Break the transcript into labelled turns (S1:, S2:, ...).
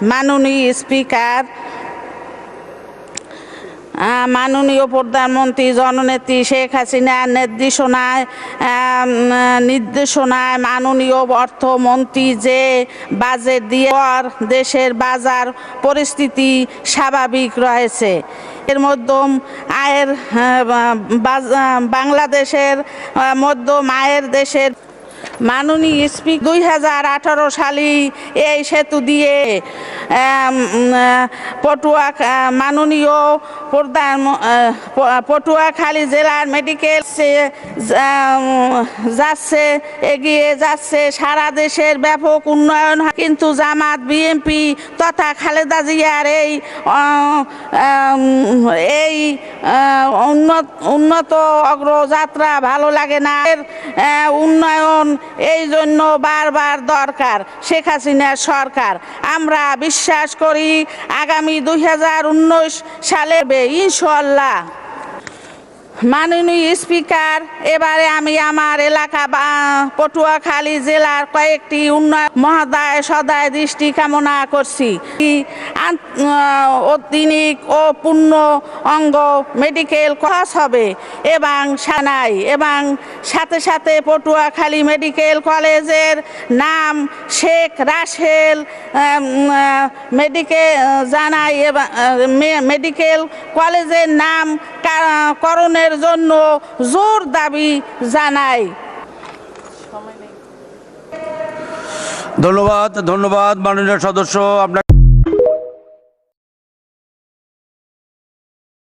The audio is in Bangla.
S1: মাননীয় স্পিকার, মাননীয় প্রধানমন্ত্রী জননেত্রী শেখ হাসিনার নির্দেশনায় মাননীয় অর্থমন্ত্রী যে বাজেট দিয়ে দেশের বাজার পরিস্থিতি স্বাভাবিক রয়েছে। এর মধ্যম আয়ের বাংলাদেশের মধ্যম আয়ের দেশের মাননীয় স্পিকার 2018 সালে এই সেতু দিয়ে মাননীয় পটুয়াখালী জেলার মেডিকেল যাচ্ছে, এগিয়ে যাচ্ছে, সারা দেশের ব্যাপক উন্নয়ন। কিন্তু জামাত, বিএনপি তথা খালেদা জিয়ার এই উন্নত অগ্রযাত্রা ভালো লাগে না। উন্নয়ন এই জন্য বারবার দরকার শেখ হাসিনার সরকার। আমরা বিশ্বাস করি আগামী 2019 সালে ইনশাআল্লাহ। মাননীয় স্পিকার, এবারে আমি আমার এলাকা পটুয়াখালী জেলার কয়েকটি উন্নয়ন মহোদয় সদয় দৃষ্টি কামনা করছি। আধুনিক ও পূর্ণ অঙ্গ মেডিকেল কলেজ হবে এবং সাথে সাথে পটুয়াখালী মেডিকেল কলেজের নাম শেখ রাসেল মেডিকেল কলেজের নাম করণের জন্য জোর দাবি জানাই।
S2: ধন্যবাদ মাননীয় সদস্য। আপনার